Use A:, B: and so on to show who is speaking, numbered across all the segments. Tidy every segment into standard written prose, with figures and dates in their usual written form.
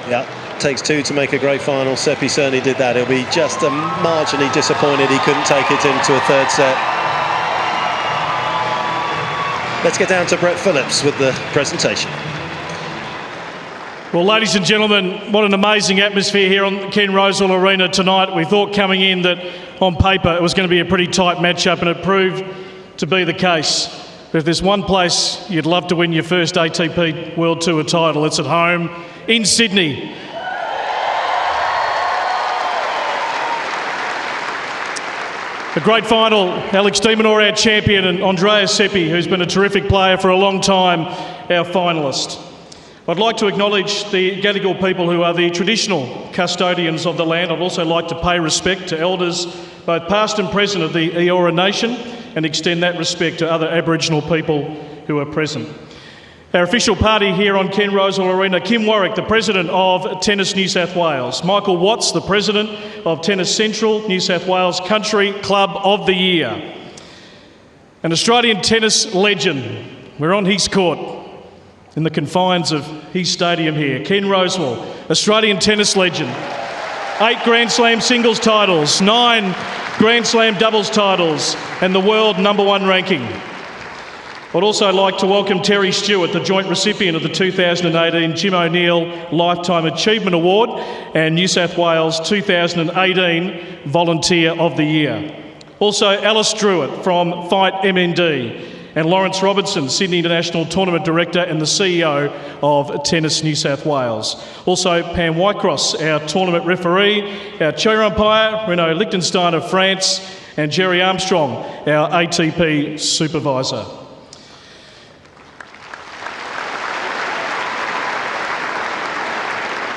A: Yeah, takes two to make a great final. Seppi certainly did that. He'll be just marginally disappointed he couldn't take it into a third set. Let's get down to Brett Phillips with the presentation.
B: Well, ladies and gentlemen, what an amazing atmosphere here on Ken Rosewall Arena tonight. We thought coming in that on paper it was going to be a pretty tight matchup, and it proved to be the case. But if there's one place you'd love to win your first ATP World Tour title, it's at home in Sydney. A great final. Alex de Minaur, our champion, and Andrea Seppi, who's been a terrific player for a long time, our finalist. I'd like to acknowledge the Gadigal people who are the traditional custodians of the land. I'd also like to pay respect to elders, both past and present, of the Eora Nation, and extend that respect to other Aboriginal people who are present. Our official party here on Ken Rosewall Arena: Kim Warwick, the President of Tennis New South Wales; Michael Watts, the President of Tennis Central New South Wales Country Club of the Year. An Australian tennis legend. We're on his court, in the confines of his stadium here. Ken Rosewall, Australian tennis legend. 8 Grand Slam singles titles, 9 Grand Slam doubles titles, and the world #1 ranking. I'd also like to welcome Terry Stewart, the joint recipient of the 2018 Jim O'Neill Lifetime Achievement Award and New South Wales 2018 Volunteer of the Year. Also Alice Druitt from Fight MND, and Lawrence Robertson, Sydney International Tournament Director and the CEO of Tennis New South Wales. Also Pam Whitecross, our tournament referee, our chair umpire, Renaud Lichtenstein of France, and Jerry Armstrong, our ATP supervisor.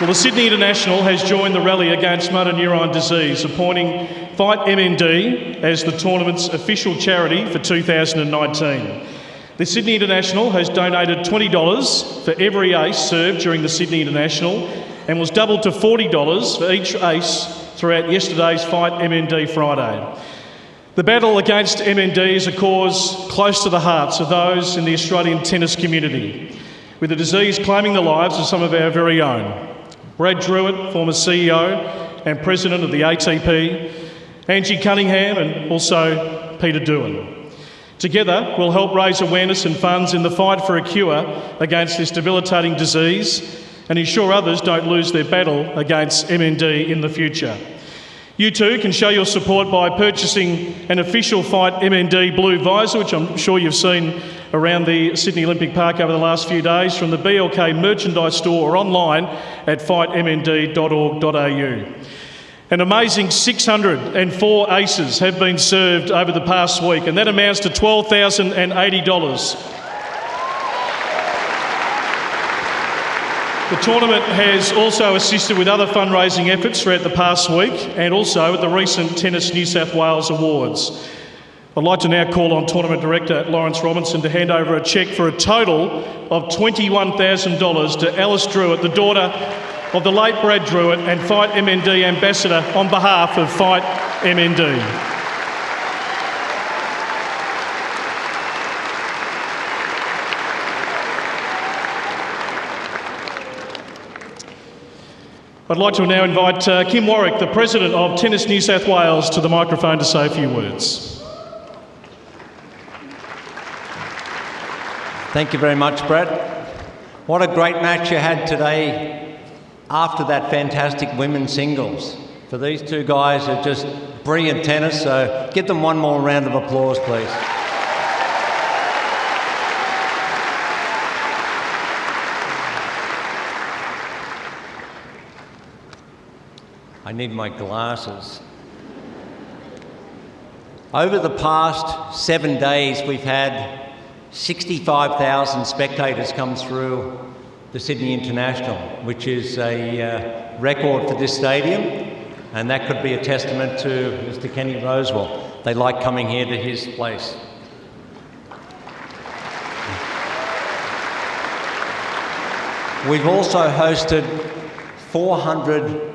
B: Well, the Sydney International has joined the rally against motor neurone disease, appointing Fight MND as the tournament's official charity for 2019. The Sydney International has donated $20 for every ace served during the Sydney International, and was doubled to $40 for each ace throughout yesterday's Fight MND Friday. The battle against MND is a cause close to the hearts of those in the Australian tennis community, with the disease claiming the lives of some of our very own. Brad Druitt, former CEO and President of the ATP, Angie Cunningham, and also Peter Doohan. Together, we'll help raise awareness and funds in the fight for a cure against this debilitating disease, and ensure others don't lose their battle against MND in the future. You too can show your support by purchasing an official Fight MND blue visor, which I'm sure you've seen around the Sydney Olympic Park over the last few days, from the BLK merchandise store or online at fightmnd.org.au. An amazing 604 aces have been served over the past week, and that amounts to $12,080. The tournament has also assisted with other fundraising efforts throughout the past week, and also at the recent Tennis New South Wales Awards. I'd like to now call on Tournament Director Lawrence Robinson to hand over a cheque for a total of $21,000 to Alice Druitt, the daughter of the late Brad Druitt and Fight MND Ambassador, on behalf of Fight MND. I'd like to now invite Kim Warwick, the President of Tennis New South Wales, to the microphone to say a few words.
C: Thank you very much, Brett. What a great match you had today after that fantastic women's singles. For these two guys are just brilliant tennis, so give them one more round of applause, please. I need my glasses. Over the past 7 days, we've had 65,000 spectators come through the Sydney International, which is a record for this stadium, and that could be a testament to Mr. Kenny Rosewall. They like coming here to his place. We've also hosted 400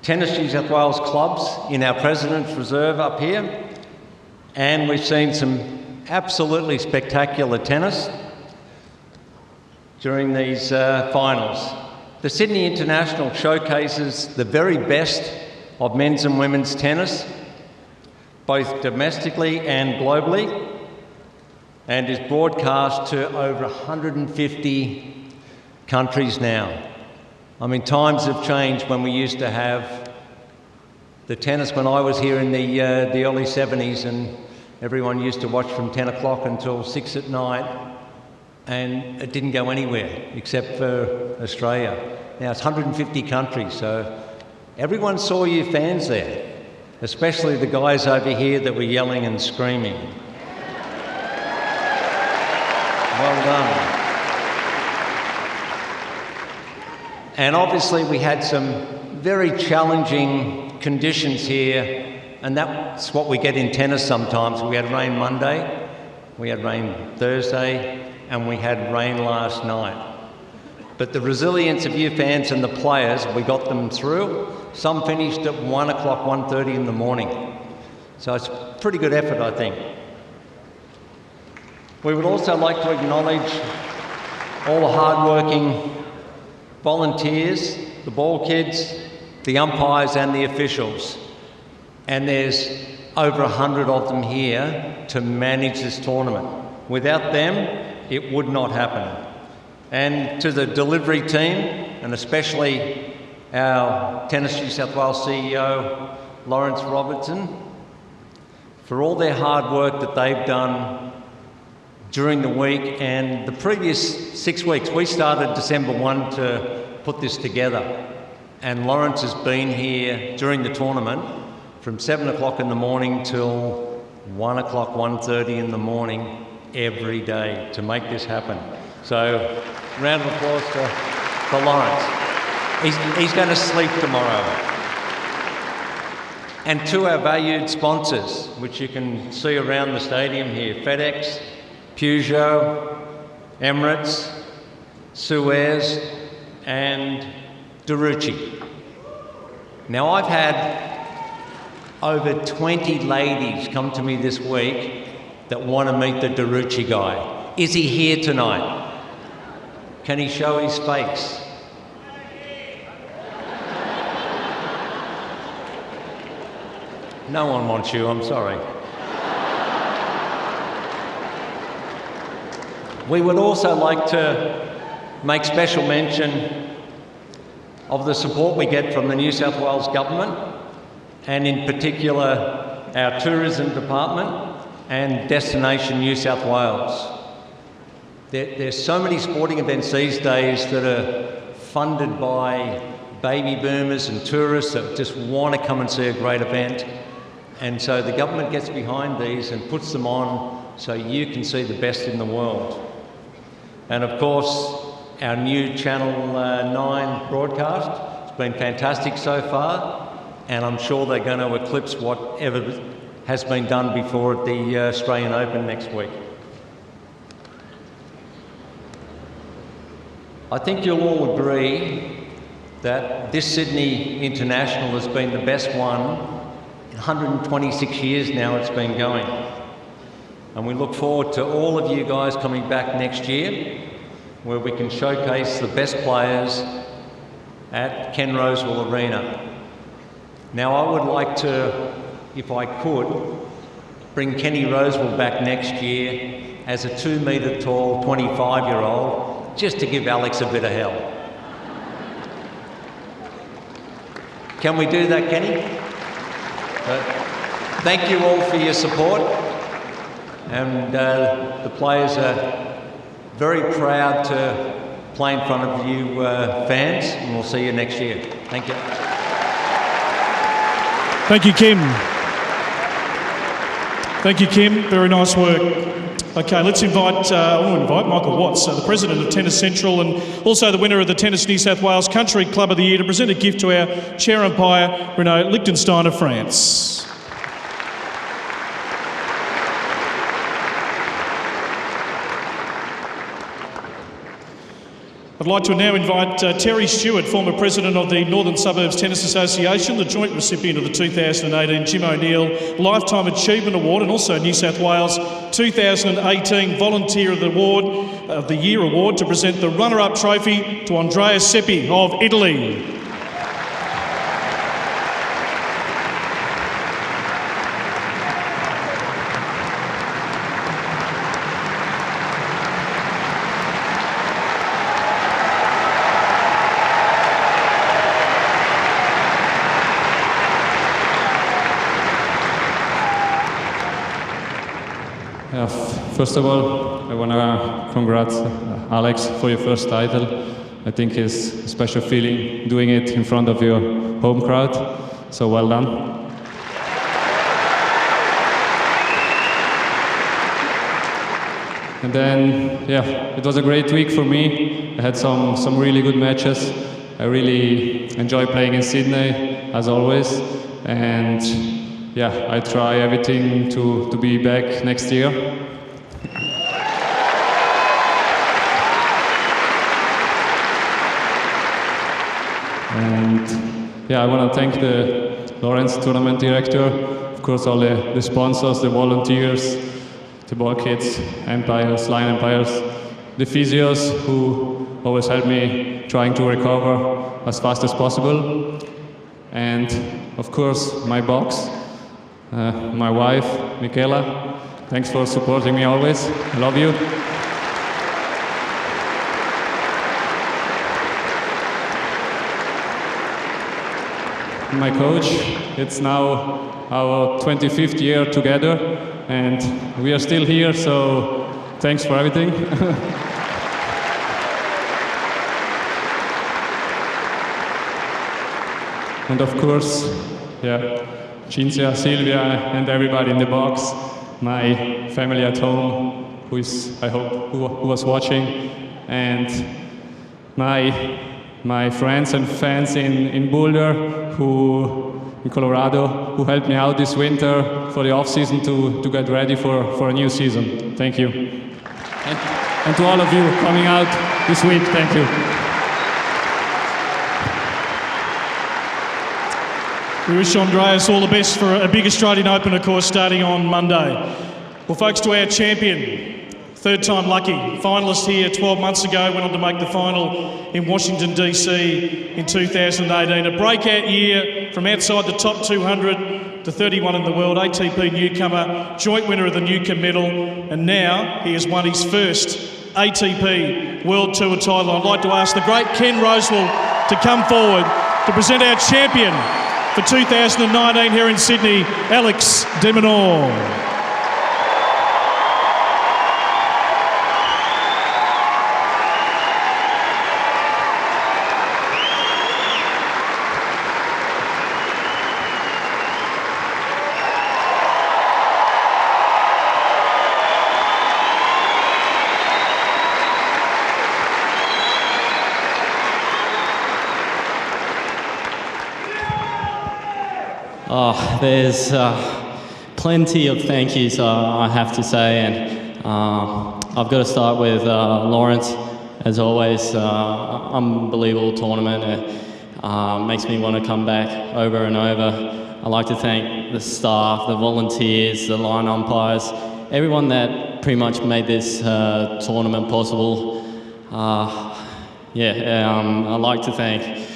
C: Tennis New South Wales clubs in our President's Reserve up here, and we've seen some absolutely spectacular tennis during these finals. The Sydney International showcases the very best of men's and women's tennis, both domestically and globally, and is broadcast to over 150 countries now. I mean, times have changed. When we used to have the tennis when I was here in the early 70s, and everyone used to watch from 10 o'clock until 6 at night, and it didn't go anywhere except for Australia. Now it's 150 countries, so everyone saw you fans there, especially the guys over here that were yelling and screaming. Well done. And obviously we had some very challenging conditions here, and that's what we get in tennis sometimes. We had rain Monday, we had rain Thursday, and we had rain last night. But the resilience of you fans and the players, we got them through. Some finished at 1 o'clock, 1:30 in the morning. So it's a pretty good effort, I think. We would also like to acknowledge all the hard-working volunteers, the ball kids, the umpires and the officials. And there's over 100 of them here to manage this tournament. Without them, it would not happen. And to the delivery team, and especially our Tennis New South Wales CEO, Lawrence Robertson, for all their hard work that they've done during the week and the previous 6 weeks. We started December 1 to put this together, and Lawrence has been here during the tournament from 7 o'clock in the morning till 1 o'clock, 1:30 in the morning every day to make this happen. So, round of applause for Lawrence. He's going to sleep tomorrow. And to our valued sponsors, which you can see around the stadium here, FedEx, Peugeot, Emirates, Suez, and Derucci. Now, I've had over 20 ladies come to me this week that want to meet the Derucci guy. Is he here tonight? Can he show his face? No one wants you, I'm sorry. We would also like to make special mention of the support we get from the New South Wales Government, and in particular our Tourism Department and Destination New South Wales. There's so many sporting events these days that are funded by baby boomers and tourists that just want to come and see a great event. And so the government gets behind these and puts them on so you can see the best in the world. And of course, our new Channel 9 broadcast, it's been fantastic so far, and I'm sure they're going to eclipse whatever has been done before at the Australian Open next week. I think you'll all agree that this Sydney International has been the best one. 126 years now it's been going. And we look forward to all of you guys coming back next year, where we can showcase the best players at Ken Rosewall Arena. Now, I would like to, if I could, bring Kenny Rosewall back next year as a 2 metre tall 25-year-old, just to give Alex a bit of hell. Can we do that, Kenny? Thank you all for your support, and the players are very proud to play in front of you fans, and we'll see you next year. Thank you.
B: Thank you, Kim. Thank you, Kim. Very nice work. Okay, let's invite, I want to invite Michael Watts, the President of Tennis Central and also the winner of the Tennis New South Wales Country Club of the Year, to present a gift to our chair umpire, Renaud Lichtenstein of France. I'd like to now invite Terry Stewart, former president of the Northern Suburbs Tennis Association, the joint recipient of the 2018 Jim O'Neill Lifetime Achievement Award, and also New South Wales 2018 Volunteer of the Year Award, to present the runner-up trophy to Andrea Seppi of Italy.
D: First of all, I want to congrats Alex for your first title. I think it's a special feeling doing it in front of your home crowd, so well done. And then, yeah, it was a great week for me. I had some really good matches. I really enjoy playing in Sydney, as always. And yeah, I try everything to be back next year. And yeah, I want to thank the Lawrence tournament director, of course all the sponsors, the volunteers, the ball kids, umpires, line umpires, the physios who always help me trying to recover as fast as possible, and of course my box, my wife, Michaela. Thanks for supporting me always. I love you. My coach, it's now our 25th year together, and we are still here, so thanks for everything. And of course, yeah, Cinzia, Silvia, and everybody in the box, my family at home, who is, I hope, who was watching, and my friends and fans in Boulder, in Colorado, who helped me out this winter for the off-season to get ready for a new season. Thank you. And to all of you coming out this week, thank you.
B: We wish Andreas all the best for a big Australian Open, of course, starting on Monday. Well, folks, to our champion, third time lucky, finalist here 12 months ago, went on to make the final in Washington, DC in 2018. A breakout year from outside the top 200 to 31 in the world, ATP newcomer, joint winner of the Newcomb medal, and now he has won his first ATP World Tour title. I'd like to ask the great Ken Rosewell to come forward to present our champion for 2019 here in Sydney, Alex de Minaur.
E: There's plenty of thank yous I have to say, and I've got to start with Lawrence, as always. Unbelievable tournament. It makes me want to come back over and over. I'd like to thank the staff, the volunteers, the line umpires, everyone that pretty much made this tournament possible. I'd like to thank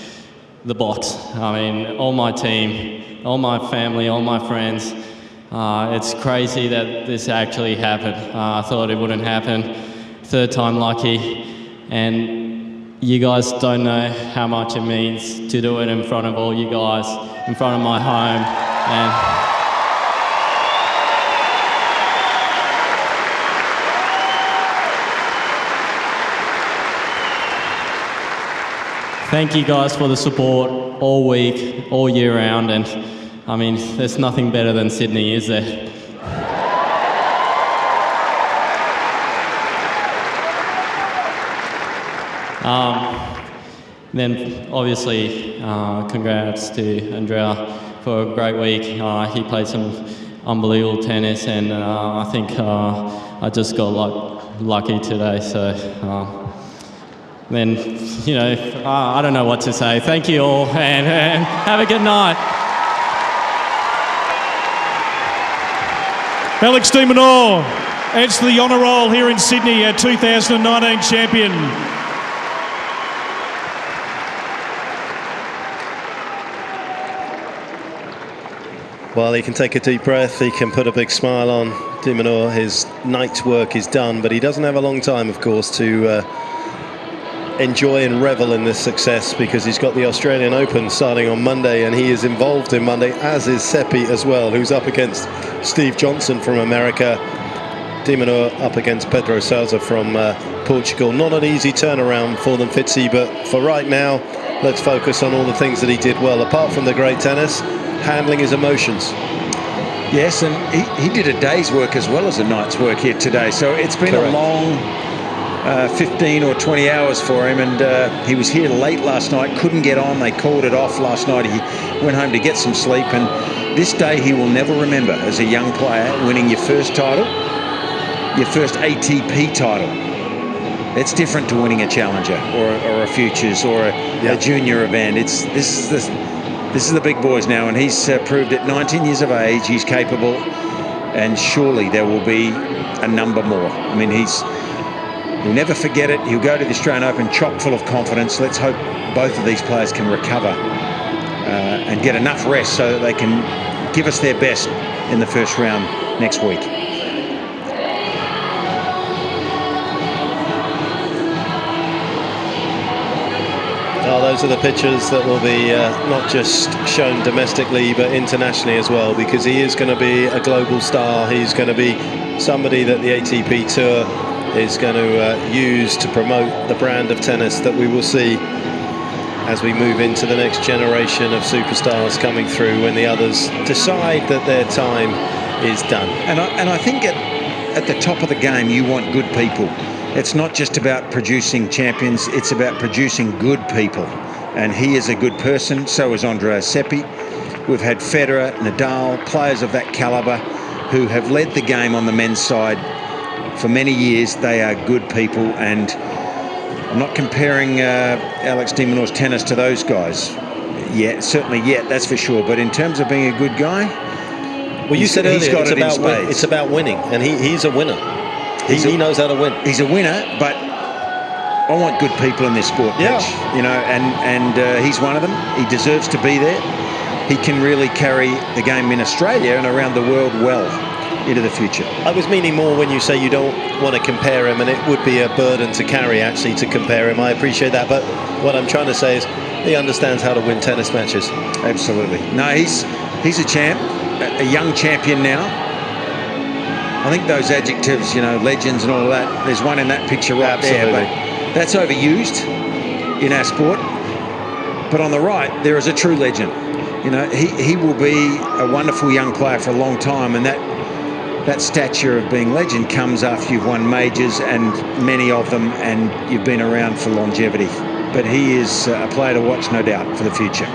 E: the box. I mean, all my team, all my family, all my friends. It's crazy that this actually happened. I thought it wouldn't happen. Third time lucky. And you guys don't know how much it means to do it in front of all you guys, in front of my home. And thank you guys for the support all week, all year round, and I mean, there's nothing better than Sydney, is there? Then obviously, congrats to Andrea for a great week. He played some unbelievable tennis, and I think I just got lucky today, so then, you know, I don't know what to say. Thank you all, and have a good night.
B: Alex de Minaur adds to the honour roll here in Sydney, our 2019 champion.
A: Well, he can take a deep breath, he can put a big smile on. De Minaur, his night's work is done, but he doesn't have a long time, of course, to enjoy and revel in this success, because he's got the Australian Open starting on Monday, and he is involved in Monday, as is Seppi as well, who's up against Steve Johnson from America. De Minaur up against Pedro Sousa from Portugal. Not an easy turnaround for them, Fitzy, but for right now, let's focus on all the things that he did well. Apart from the great tennis, handling his emotions.
F: Yes, and he did a day's work as well as a night's work here today. So it's been
A: Correct.
F: a long 15 or 20 hours for him, and he was here late last night, couldn't get on. They called it off last night. He went home to get some sleep, and this day he will never remember as a young player, winning your first title, your first ATP title. It's different to winning a Challenger or a Futures or a junior event. This is the big boys now, and he's proved at 19 years of age he's capable, and surely there will be a number more. I mean, he'll never forget it. He'll go to the Australian Open chock full of confidence. Let's hope both of these players can recover and get enough rest so that they can give us their best in the first round next week.
A: Oh, those are the pictures that will be not just shown domestically but internationally as well, because he is going to be a global star. He's going to be somebody that the ATP Tour is going to use to promote the brand of tennis that we will see as we move into the next generation of superstars coming through, when the others decide that their time is done.
F: And I think at the top of the game you want good people. It's not just about producing champions, it's about producing good people. And he is a good person, so is Andrea Seppi. We've had Federer, Nadal, players of that calibre who have led the game on the men's side for many years. They are good people, and I'm not comparing Alex de Minaur's tennis to those guys yet, certainly yet, that's for sure. But in terms of being a good guy,
A: well, you said earlier
F: it's
A: about winning, and he's a winner. He knows how to win.
F: He's a winner, but I want good people in this sport, Mitch.
A: Yeah.
F: You know, and he's one of them. He deserves to be there. He can really carry the game in Australia and around the world well into the future.
A: I was meaning more when you say you don't want to compare him, and it would be a burden to carry actually to compare him. I appreciate that, but what I'm trying to say is he understands how to win tennis matches.
F: Absolutely. No, he's a champ, a young champion now. I think those adjectives, you know, legends and all of that, there's one in that picture right there, but that's overused in our sport. But on the right, there is a true legend. You know, he will be a wonderful young player for a long time, and that stature of being legend comes after you've won majors, and many of them, and you've been around for longevity. But he is a player to watch, no doubt, for the future.